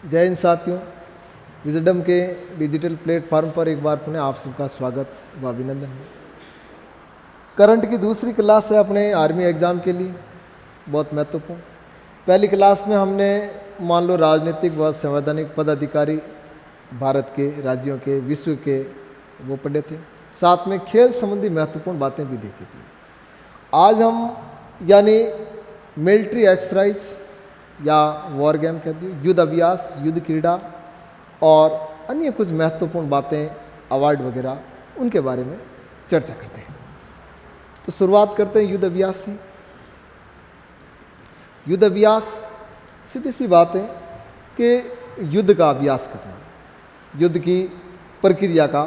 जय हिंद साथियों, विजडम के डिजिटल प्लेटफॉर्म पर एक बार पुनः आप सबका स्वागत व अभिनंदन है। करंट की दूसरी क्लास है अपने आर्मी एग्ज़ाम के लिए, बहुत महत्वपूर्ण। पहली क्लास में हमने मान लो राजनीतिक व संवैधानिक पदाधिकारी भारत के, राज्यों के, विश्व के वो पढ़े थे। साथ में खेल संबंधी महत्वपूर्ण बातें भी देखी थी। आज हम यानी मिलिट्री एक्सरसाइज या वॉर गेम कहते हैं, युद्ध अभ्यास, युद्ध क्रीड़ा और अन्य कुछ महत्वपूर्ण बातें, अवार्ड वगैरह, उनके बारे में चर्चा करते हैं। तो शुरुआत करते हैं युद्ध अभ्यास से। युद्ध अभ्यास सीधी सी बात है कि युद्ध का अभ्यास करना, युद्ध की प्रक्रिया का,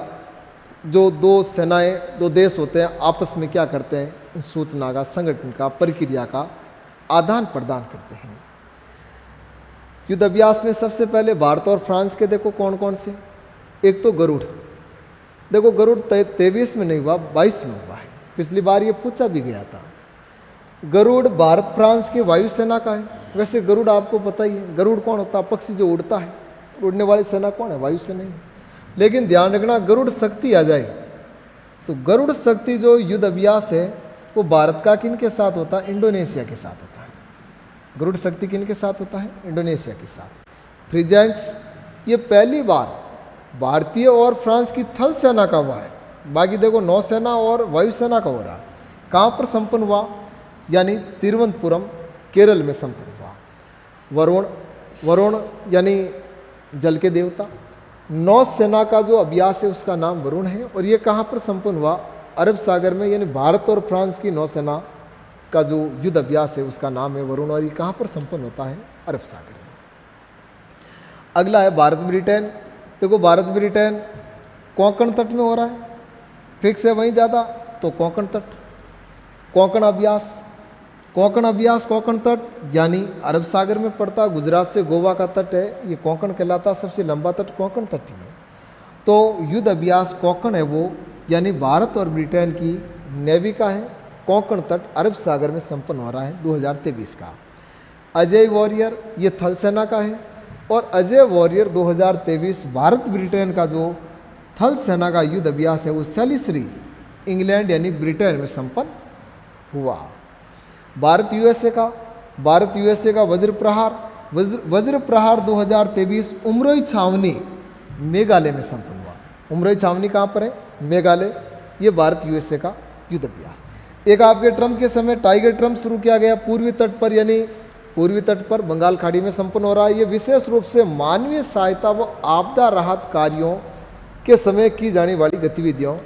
जो दो सेनाएं, दो देश होते हैं आपस में क्या करते हैं, उन सूचना का, संगठन का, प्रक्रिया का आदान प्रदान करते हैं। युद्ध अभ्यास में सबसे पहले भारत और फ्रांस के देखो कौन कौन से। एक तो गरुड़, देखो गरुड़ 23 में नहीं हुआ, 22 में हुआ है। पिछली बार ये पूछा भी गया था। गरुड़ भारत फ्रांस के वायुसेना का है। वैसे गरुड़ आपको पता ही है, गरुड़ कौन होता है? पक्षी जो उड़ता है। उड़ने वाली सेना कौन है? वायुसेना ही। लेकिन ध्यान रखना, गरुड़ शक्ति आ जाए तो गरुड़ शक्ति जो युद्ध अभ्यास है वो भारत का किन के साथ होता है? इंडोनेशिया के साथ होता है। गरुड़ शक्ति किन के साथ होता है? इंडोनेशिया के साथ। फ्रीजेंक्स ये पहली बार भारतीय और फ्रांस की थल सेना का हुआ है। बाकी देखो नौसेना और वायुसेना का हो रहा है। कहाँ पर संपन्न हुआ? यानी तिरुवनंतपुरम, केरल में संपन्न हुआ। वरुण यानी जल के देवता। नौसेना का जो अभ्यास है उसका नाम वरुण है। और ये कहाँ पर संपन्न हुआ? अरब सागर में। यानी भारत और फ्रांस की नौसेना का जो युद्ध अभ्यास है उसका नाम है वरुण। और ये कहाँ पर संपन्न होता है? अरब सागर में। अगला है भारत ब्रिटेन। देखो भारत ब्रिटेन कोंकण तट में हो रहा है, फिक्स है वहीं ज़्यादा, तो कोंकण तट, कोंकण अभ्यास। कोंकण अभ्यास, कोंकण तट यानी अरब सागर में पड़ता। गुजरात से गोवा का तट है, ये कोंकण कहलाता। सबसे लंबा तट कोंकण तट ही है। तो युद्ध अभ्यास कोंकण है वो, यानी भारत और ब्रिटेन की नेवी का है। कोंकण तट अरब सागर में संपन्न हो रहा है 2023 का। अजय वॉरियर ये थल सेना का है। और अजय वॉरियर 2023 भारत ब्रिटेन का जो थल सेना का युद्ध अभ्यास है वो सैलिसरी, इंग्लैंड यानी ब्रिटेन में संपन्न हुआ। भारत यूएसए का वज्र प्रहार 2023 उमरोई छावनी, मेघालय में संपन्न हुआ। उमरोई छावनी कहाँ पर है? मेघालय। ये भारत यूएसए का युद्ध अभ्यास। एक आपके ट्रम्प के समय टाइगर ट्रम्प शुरू किया गया पूर्वी तट पर, यानी पूर्वी तट पर बंगाल खाड़ी में संपन्न हो रहा है। ये विशेष रूप से मानवीय सहायता व आपदा राहत कार्यों के समय की जाने वाली गतिविधियों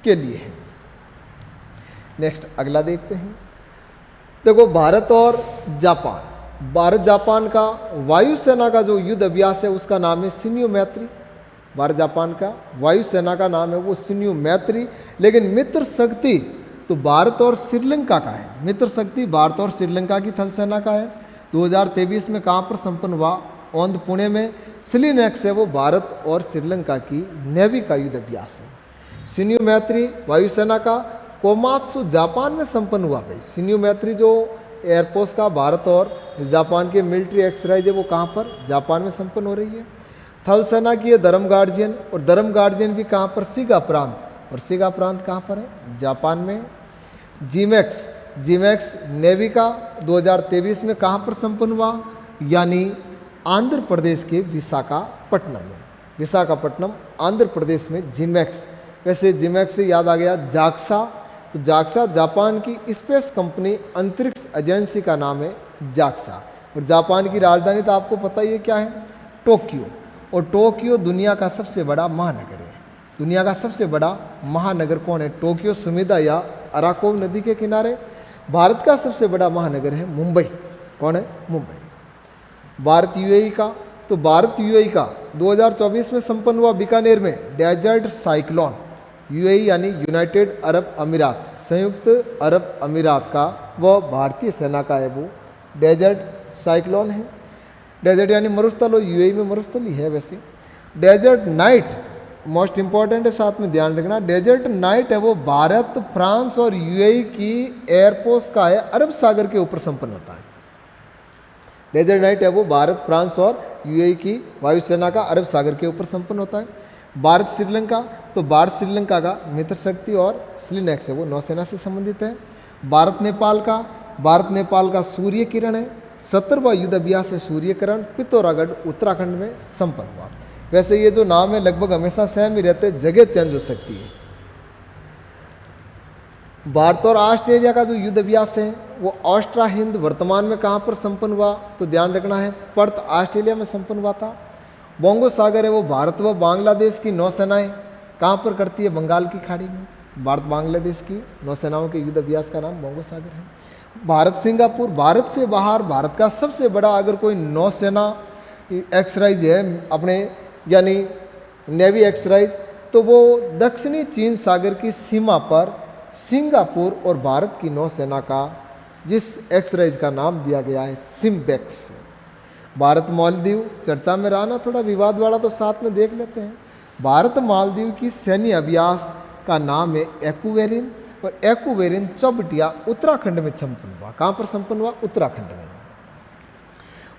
के लिए है। नेक्स्ट अगला देखते हैं। देखो भारत और जापान। भारत जापान का वायुसेना का जो युद्ध अभ्यास है उसका नाम है शिन्यू मैत्री। भारत जापान का वायुसेना का नाम है वो शिन्यू मैत्री। लेकिन मित्र शक्ति तो भारत और श्रीलंका का है। मित्र शक्ति भारत और श्रीलंका की थल सेना का है। 2023 में कहाँ पर संपन्न हुआ? औंध, पुणे में। सिलीनेक्स है वो भारत और श्रीलंका की नेवी का युद्ध अभ्यास है। शिन्यू मैत्री वायुसेना का। कोमात्सु जापान में संपन्न हुआ भाई। शिन्यू मैत्री जो एयरफोर्स का भारत और जापान के मिलिट्री एक्सरसाइज है वो कहाँ पर? जापान में संपन्न हो रही है। थल सेना की है धर्म गार्जियन। और धर्म गार्जियन भी कहाँ पर? सीगा प्रांत। और सीगा प्रांत कहाँ पर है? जापान में। जीमैक्स नेवी का 2023 में कहाँ पर संपन्न हुआ? यानी आंध्र प्रदेश के विशाखापट्टनम में। विशाखापट्टनम आंध्र प्रदेश में जीमैक्स। वैसे जीमैक्स से याद आ गया जाक्सा। तो जाक्सा जापान की स्पेस कंपनी, अंतरिक्ष एजेंसी का नाम है जाक्सा। और जापान की राजधानी तो आपको पता ही है क्या है? टोक्यो। और टोक्यो दुनिया का सबसे बड़ा महानगर है। दुनिया का सबसे बड़ा महानगर कौन है? टोक्यो। सुमिदा या अराकोव नदी के किनारे। भारत का सबसे बड़ा महानगर है मुंबई। कौन है? मुंबई। भारत यूएई का, तो भारत यूएई का 2024 में संपन्न हुआ बीकानेर में डेजर्ट साइक्लोन। यूएई यानी यूनाइटेड अरब अमीरात, संयुक्त अरब अमीरात का वह भारतीय सेना का है वो डेजर्ट साइक्लोन है। डेजर्ट यानी मरुस्थल, और यूएई में मरुस्थल ही है वैसे। डेजर्ट नाइट मोस्ट इंपॉर्टेंट है, साथ में ध्यान रखना। डेजर्ट नाइट है वो भारत, फ्रांस और यूएई की एयरफोर्स का है। अरब सागर के ऊपर संपन्न होता है। डेजर्ट नाइट है वो भारत, फ्रांस और यूएई की वायुसेना का अरब सागर के ऊपर संपन्न होता है। भारत श्रीलंका, तो भारत श्रीलंका का मित्र शक्ति और स्लिनेक्स है वो नौसेना से संबंधित है। भारत नेपाल का सूर्य किरण है। 17वां युद्ध अभ्यास है सूर्य किरण, पिथौरागढ़ उत्तराखंड में संपन्न हुआ। वैसे ये जो नाम है लगभग हमेशा सेम ही रहते, जगह चेंज हो सकती है। भारत और ऑस्ट्रेलिया का जो युद्ध अभ्यास है वो ऑस्ट्रा हिंद वर्तमान में कहाँ पर संपन्न हुआ, तो ध्यान रखना है पर्थ ऑस्ट्रेलिया में संपन्न हुआ था। बोंगो सागर है वो भारत व बांग्लादेश की नौसेनाएं कहाँ पर करती है, बंगाल की खाड़ी में। भारत बांग्लादेश की नौसेनाओं के युद्ध अभ्यास का नाम बोंगो सागर है। भारत सिंगापुर, भारत से बाहर भारत का सबसे बड़ा अगर कोई नौसेना एक्सरसाइज है अपने यानी नेवी एक्सरसाइज, तो वो दक्षिणी चीन सागर की सीमा पर सिंगापुर और भारत की नौसेना का जिस एक्सरसाइज का नाम दिया गया है सिम्बेक्स। भारत मालदीव चर्चा में रहा ना, थोड़ा विवाद वाला, तो साथ में देख लेते हैं। भारत मालदीव की सैन्य अभ्यास का नाम है एक्वेरिन, और एक्वेरिन चौबटिया उत्तराखंड में संपन्न हुआ। कहाँ पर संपन्न हुआ, उत्तराखंड में।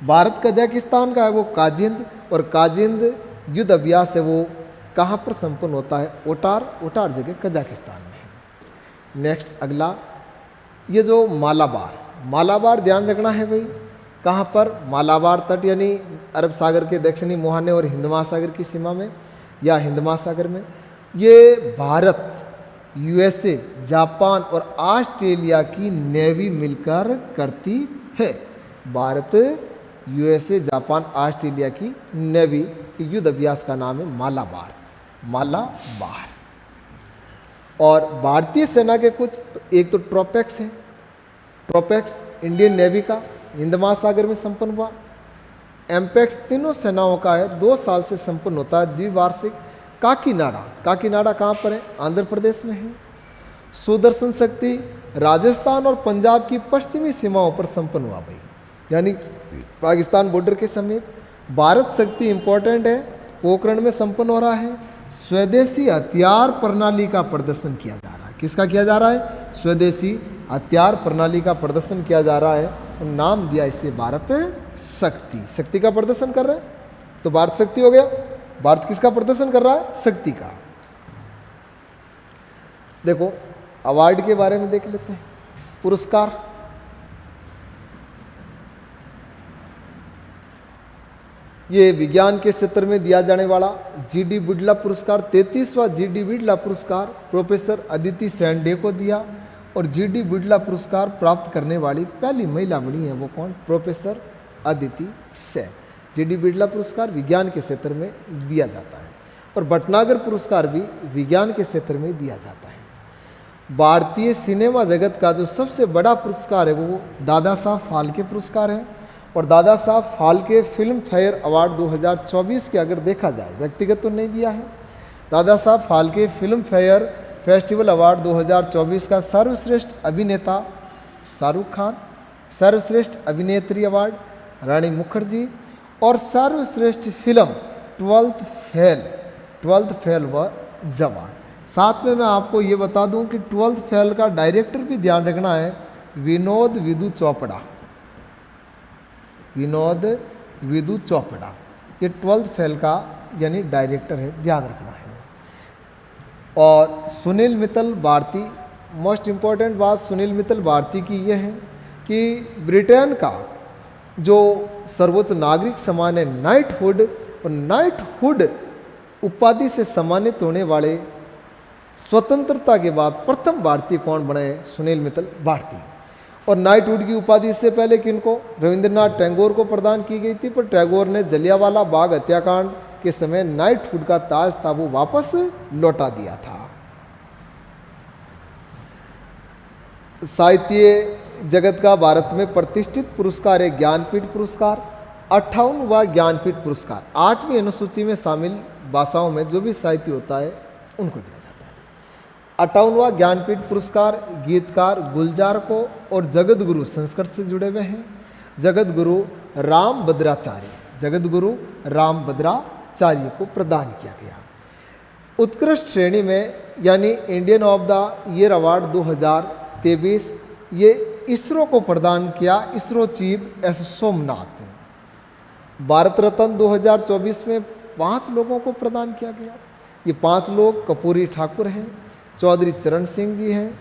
भारत कजाकिस्तान का है वो काजिंद, और काजिंद युद्ध अभ्यास है वो कहाँ पर संपन्न होता है, ओटार जगह कजाकिस्तान में। नेक्स्ट अगला, ये जो मालाबार ध्यान रखना है भाई, कहाँ पर, मालाबार तट यानी अरब सागर के दक्षिणी मुहाने और हिंद महासागर की सीमा में या हिंद महासागर में। ये भारत, यूएसए, जापान और ऑस्ट्रेलिया की नेवी मिलकर करती है। भारत, यूएसए, जापान, ऑस्ट्रेलिया की नेवी के युद्ध अभ्यास का नाम है मालाबार। और भारतीय सेना के कुछ, तो एक तो ट्रोपेक्स है, ट्रोपेक्स इंडियन नेवी का हिंद महासागर में संपन्न हुआ। एम्पेक्स तीनों सेनाओं का है, 2 साल से संपन्न होता है द्विवार्षिक। काकीनाडा कहाँ पर है, आंध्र प्रदेश में है। सुदर्शन शक्ति राजस्थान और पंजाब की पश्चिमी सीमाओं पर संपन्न हुआ भाई, यानी पाकिस्तान बॉर्डर के समीप। भारत शक्ति इंपॉर्टेंट है, पोखरण में संपन्न हो रहा है। स्वदेशी हथियार प्रणाली का प्रदर्शन किया जा रहा है। किसका किया जा रहा है, स्वदेशी हथियार प्रणाली का प्रदर्शन किया जा रहा है, और नाम दिया इसे भारत शक्ति का प्रदर्शन कर रहे हैं। तो भारत शक्ति हो गया। भारत किसका प्रदर्शन कर रहा है, शक्ति का। देखो अवार्ड के बारे में देख लेते हैं। पुरस्कार, ये विज्ञान के क्षेत्र में दिया जाने वाला जीडी बिड़ला पुरस्कार, 33वां जीडी बिड़ला पुरस्कार प्रोफेसर अदिति सैंडे को दिया। और जीडी बिड़ला पुरस्कार प्राप्त करने वाली पहली महिला बनी है वो कौन, प्रोफेसर अदिति सैन। जीडी बिड़ला पुरस्कार विज्ञान के क्षेत्र में दिया जाता है, और भटनागर पुरस्कार भी विज्ञान के क्षेत्र में दिया जाता है। भारतीय सिनेमा जगत का जो सबसे बड़ा पुरस्कार है वो दादा साहब फाल्के पुरस्कार है। और Dada Saheb Phalke film fair award 2024 के अगर देखा जाए, व्यक्तिगत तो नहीं दिया है, Dada Saheb Phalke film fair festival award 2024 का सर्वश्रेष्ठ अभिनेता शाहरुख खान, सर्वश्रेष्ठ अभिनेत्री अवार्ड रानी मुखर्जी, और सर्वश्रेष्ठ फिल्म 12th फेल व जवान। साथ में मैं आपको ये बता दूं कि 12th फेल का डायरेक्टर भी ध्यान रखना है, विनोद विदु चोपड़ा। ये 12th फेल का यानी डायरेक्टर है, ध्यान रखना है। और सुनील मित्तल भारती, मोस्ट इम्पॉर्टेंट बात सुनील मित्तल भारती की यह है कि ब्रिटेन का जो सर्वोच्च नागरिक सम्मान है नाइटहुड, और नाइटहुड उपाधि से सम्मानित होने वाले स्वतंत्रता के बाद प्रथम भारतीय कौन बने, सुनील मित्तल भारती। और नाइटहुड की उपाधि इससे पहले किनको, रविंद्रनाथ टैगोर को प्रदान की गई थी, पर टैगोर ने जलियांवाला बाग हत्याकांड के समय नाइटहुड का ताज था वो वापस लौटा दिया था। साहित्य जगत का भारत में प्रतिष्ठित पुरस्कार है ज्ञानपीठ पुरस्कार, 58वां ज्ञानपीठ पुरस्कार। 8वीं अनुसूची में शामिल भाषाओं में जो भी साहित्य होता है उनको दिया जाता है। 58वां ज्ञानपीठ पुरस्कार गीतकार गुलजार को और जगत गुरु संस्कृत से जुड़े हुए हैं जगत गुरु रामभद्राचार्य को प्रदान किया गया। उत्कृष्ट श्रेणी में यानी Indian of the year award 2023 ये इसरो को प्रदान किया इसरो चीफ एस सोमनाथ। भारत रत्न 2024 में 5 लोगों को प्रदान किया गया। ये 5 लोग कर्पूरी ठाकुर हैं, चौधरी चरण सिंह जी हैं,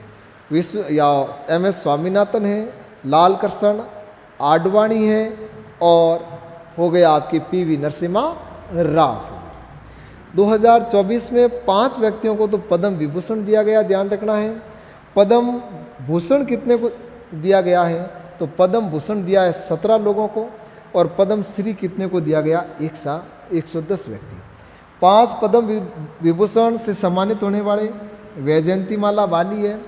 MS स्वामीनाथन हैं, लाल कृष्ण आडवाणी हैं और हो गया आपके PV नरसिम्हा राव। 2024 में 5 व्यक्तियों को तो पद्म विभूषण दिया गया, ध्यान रखना है। पद्म भूषण कितने को दिया गया है? तो पद्म भूषण दिया है 17 लोगों को और पद्म श्री कितने को दिया गया? 110 व्यक्ति। 5 पद्म विभूषण से सम्मानित होने वाले वैजयंतीमाला बाली है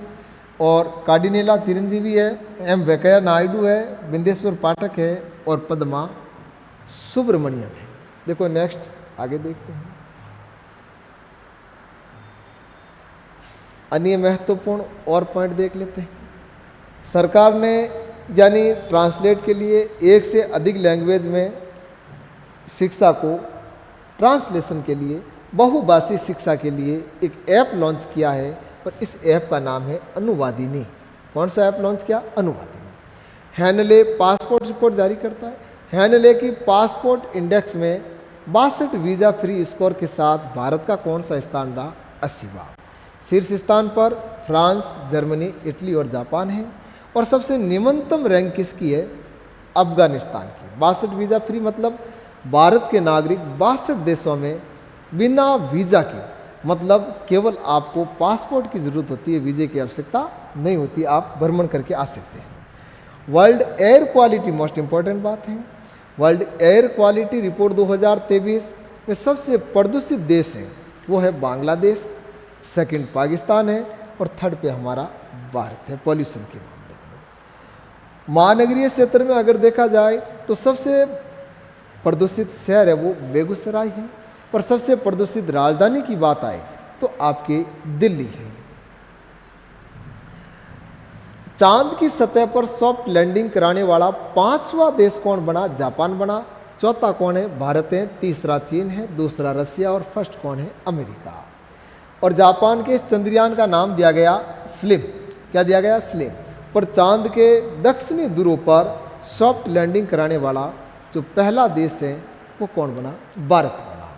और कार्डिनेला चिरंजीवी है, M वेंकैया नायडू है, बिंदेश्वर पाठक है और पद्मा सुब्रमण्यम है। देखो नेक्स्ट आगे देखते हैं। अन्य महत्वपूर्ण और पॉइंट देख लेते हैं। सरकार ने यानी ट्रांसलेट के लिए 1 से अधिक लैंग्वेज में शिक्षा को ट्रांसलेशन के लिए बहुभाषी शिक्षा के लिए एक ऐप लॉन्च किया है और इस ऐप का नाम है अनुवादिनी। कौन सा ऐप लॉन्च किया? अनुवादिनी। हैनले पासपोर्ट रिपोर्ट जारी करता है। हैनले की पासपोर्ट इंडेक्स में 62 वीज़ा फ्री स्कोर के साथ भारत का कौन सा स्थान रहा? 80वां। शीर्ष स्थान पर फ्रांस, जर्मनी, इटली और जापान है और सबसे निम्नतम रैंक किसकी है? अफगानिस्तान की। 62 वीज़ा फ्री मतलब भारत के नागरिक 62 देशों में बिना वीज़ा के, मतलब केवल आपको पासपोर्ट की ज़रूरत होती है, वीज़े की आवश्यकता नहीं होती, आप भ्रमण करके आ सकते हैं। World air quality most important बात है। वर्ल्ड एयर क्वालिटी रिपोर्ट 2023 में सबसे प्रदूषित देश है वो है बांग्लादेश, सेकंड पाकिस्तान है और थर्ड पे हमारा भारत है पॉल्यूशन के मामले में। महानगरीय क्षेत्र में अगर देखा जाए तो सबसे प्रदूषित शहर है वो बेगूसराय है, पर सबसे प्रदूषित राजधानी की बात आए तो आपके दिल्ली है। चांद की सतह पर सॉफ्ट लैंडिंग कराने वाला 5वां देश कौन बना? जापान बना। चौथा कौन है? भारत है। तीसरा चीन है, दूसरा रसिया और फर्स्ट कौन है? अमेरिका। और जापान के इस चंद्रयान का नाम दिया गया स्लिम। क्या दिया गया? स्लिम। पर चांद के दक्षिणी ध्रुव पर सॉफ्ट लैंडिंग कराने वाला जो पहला देश है वो कौन बना? भारत बना।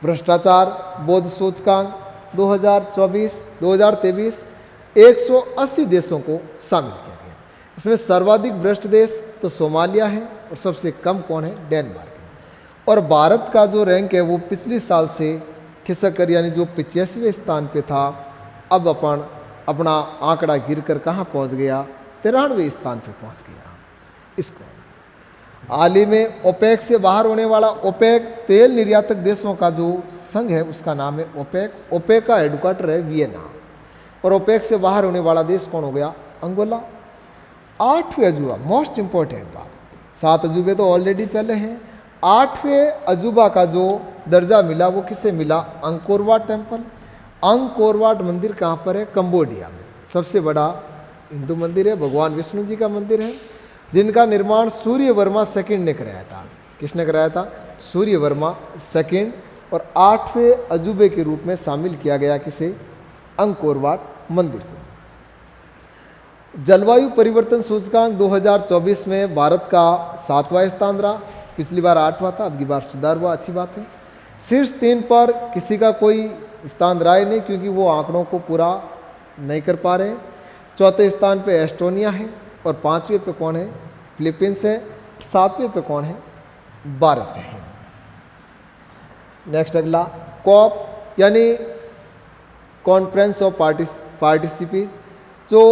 भ्रष्टाचार बोध सूचकांक 2023 180 देशों को शामिल किया गया। इसमें सर्वाधिक भ्रष्ट देश तो सोमालिया है और सबसे कम कौन है? डेनमार्क है। और भारत का जो रैंक है वो पिछले साल से खिसक कर यानी जो 85वें स्थान पे था, अब अपना आंकड़ा गिरकर कहाँ पहुँच गया? 93वें स्थान पे पहुँच गया। इसको हाल ही में ओपेक से बाहर होने वाला ओपेक तेल निर्यातक देशों का जो संघ है उसका नाम है ओपेक। ओपेक का हेडक्वार्टर है वियना। और ओपेक से बाहर होने वाला देश कौन हो गया? अंगोला। 8वें अजूबा मोस्ट इंपॉर्टेंट बात, 7 अजूबे तो ऑलरेडी पहले हैं। 8वें अजूबा का जो दर्जा मिला वो किसे मिला? Angkor Wat temple. Angkor Wat मंदिर कहाँ पर है? कंबोडिया में। सबसे बड़ा हिंदू मंदिर है, भगवान विष्णु जी का मंदिर है, जिनका निर्माण सूर्यवर्मा सेकंड ने कराया था। किसने कराया था? सूर्यवर्मा सेकंड। और 8वें अजूबे के रूप में शामिल किया गया किसे? अंकोर वाट मंदिर को। जलवायु परिवर्तन सूचकांक 2024 में भारत का 7वां स्थान रहा। पिछली बार 8वां था, अब की बार सुधार हुआ, अच्छी बात है। शीर्ष 3 पर किसी का कोई स्थान रहा ही नहीं क्योंकि वो आंकड़ों को पूरा नहीं कर पा रहे। चौथे स्थान पे एस्टोनिया है और 5वें पे कौन है? फिलीपींस है। 7वें पे कौन है? भारत है। नेक्स्ट अगला कॉप यानी कॉन्फ्रेंस ऑफ पार्टिसिपेट, जो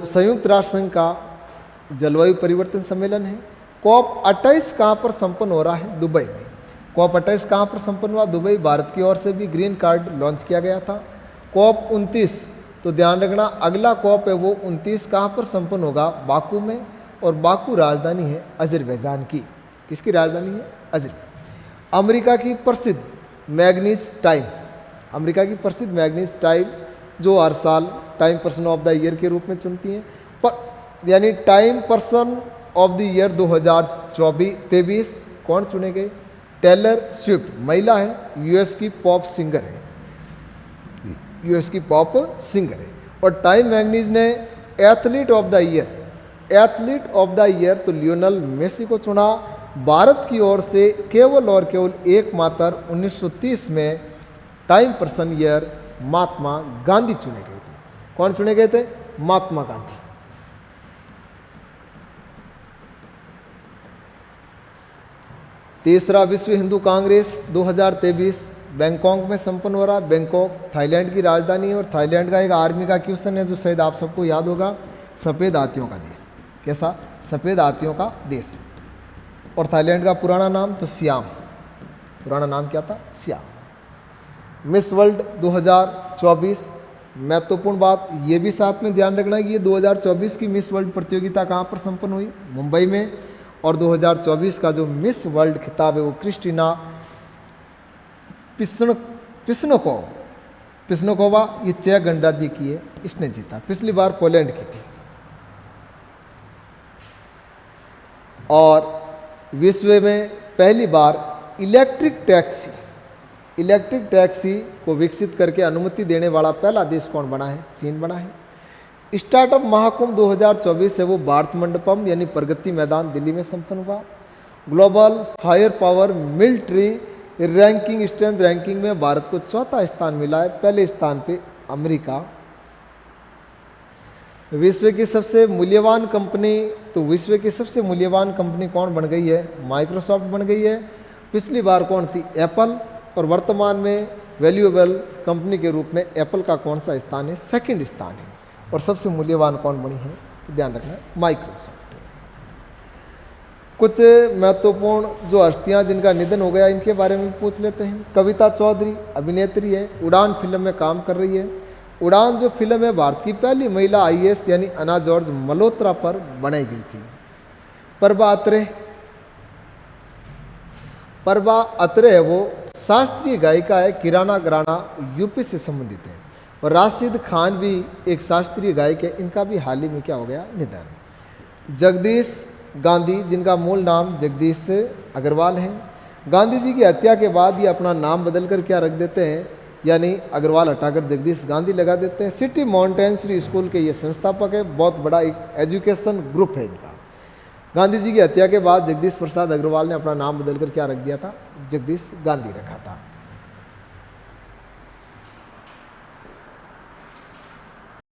संयुक्त राष्ट्र संघ का जलवायु परिवर्तन सम्मेलन है। कॉप 28 कहाँ पर संपन्न हो रहा है? दुबई में। कॉप 28 कहाँ पर संपन्न हुआ? दुबई। भारत की ओर से भी ग्रीन कार्ड लॉन्च किया गया था। कॉप 29 तो ध्यान रखना अगला कॉप है वो 29 कहाँ पर संपन्न होगा? बाकू में। और बाकू राजधानी है अजरबैजान की। किसकी राजधानी है? अजरबैजान। अमेरिका की प्रसिद्ध मैग्नीज टाइम, अमेरिका की प्रसिद्ध मैग्नीज टाइम जो हर साल time person of the year के रूप में चुनती हैं, पर यानी time person of the year 2023 कौन चुने गए? टेलर स्विफ्ट, महिला है, यूएस की पॉप सिंगर है, यूएस की पॉप सिंगर है। और टाइम मैगजीन ने athlete of the year athlete of the year तो लियोनेल मेसी को चुना। भारत की ओर से केवल और केवल एकमात्र 1930 में time person year Mahatma Gandhi चुने गए थे। कौन चुने गए थे? महात्मा गांधी। तीसरा विश्व हिंदू कांग्रेस 2023 बैंकॉक में संपन्न हो रहा। बैंकॉक थाईलैंड की राजधानी है और थाईलैंड का एक आर्मी का क्वेश्चन है जो शायद आप सबको याद होगा, सफ़ेद हाथियों का देश। कैसा? सफ़ेद हाथियों का देश। और थाईलैंड का पुराना नाम तो सियाम। पुराना नाम क्या था? सियाम। मिस वर्ल्ड 2024 महत्वपूर्ण बात ये भी साथ में ध्यान रखना है कि ये 2024 की मिस वर्ल्ड प्रतियोगिता कहाँ पर संपन्न हुई? मुंबई में। और 2024 का जो मिस वर्ल्ड खिताब है वो क्रिस्टीना पिस्नकोवा ये चेक गणराज्य की है, इसने जीता। पिछली बार पोलैंड की थी। और विश्व में पहली बार इलेक्ट्रिक टैक्सी को विकसित करके अनुमति देने वाला पहला देश कौन बना है? चीन बना है। स्टार्टअप महाकुंभ 2024 है वो भारत मंडपम यानी प्रगति मैदान दिल्ली में संपन्न हुआ। Global fire power military ranking strength ranking में भारत को चौथा स्थान मिला है, पहले स्थान पे अमेरिका। विश्व की सबसे मूल्यवान कंपनी तो विश्व की सबसे मूल्यवान कंपनी कौन बन गई है? माइक्रोसॉफ्ट बन गई है। पिछली बार कौन थी? एप्पल। और वर्तमान में वैल्यूएबल कंपनी के रूप में एप्पल का कौन सा स्थान है? सेकंड स्थान है। और सबसे मूल्यवान कौन बनी है? तो ध्यान रखना है, माइक्रोसॉफ्ट। कुछ महत्वपूर्ण जो हस्तियां जिनका निधन हो गया इनके बारे में पूछ लेते हैं। कविता चौधरी अभिनेत्री है, उड़ान फिल्म में काम कर रही है। उड़ान जो फिल्म है भारत की पहली महिला IAS यानी अन्ना जॉर्ज मल्होत्रा पर बनाई गई थी। प्रभा अत्रे है वो शास्त्रीय गायिका है, किराना घराना यूपी से संबंधित है। और राशिद खान भी एक शास्त्रीय गायक है, इनका भी हाल ही में क्या हो गया? निधन। जगदीश गांधी जिनका मूल नाम जगदीश अग्रवाल है, गांधी जी की हत्या के बाद ये अपना नाम बदलकर क्या रख देते हैं? यानी अग्रवाल हटाकर जगदीश गांधी लगा देते हैं। सिटी माउंटेन्सरी स्कूल के ये संस्थापक है, बहुत बड़ा एक एजुकेशन ग्रुप है इनका। गांधी जी की हत्या के बाद जगदीश प्रसाद अग्रवाल ने अपना नाम बदलकर क्या रख दिया था? जगदीश गांधी रखा था।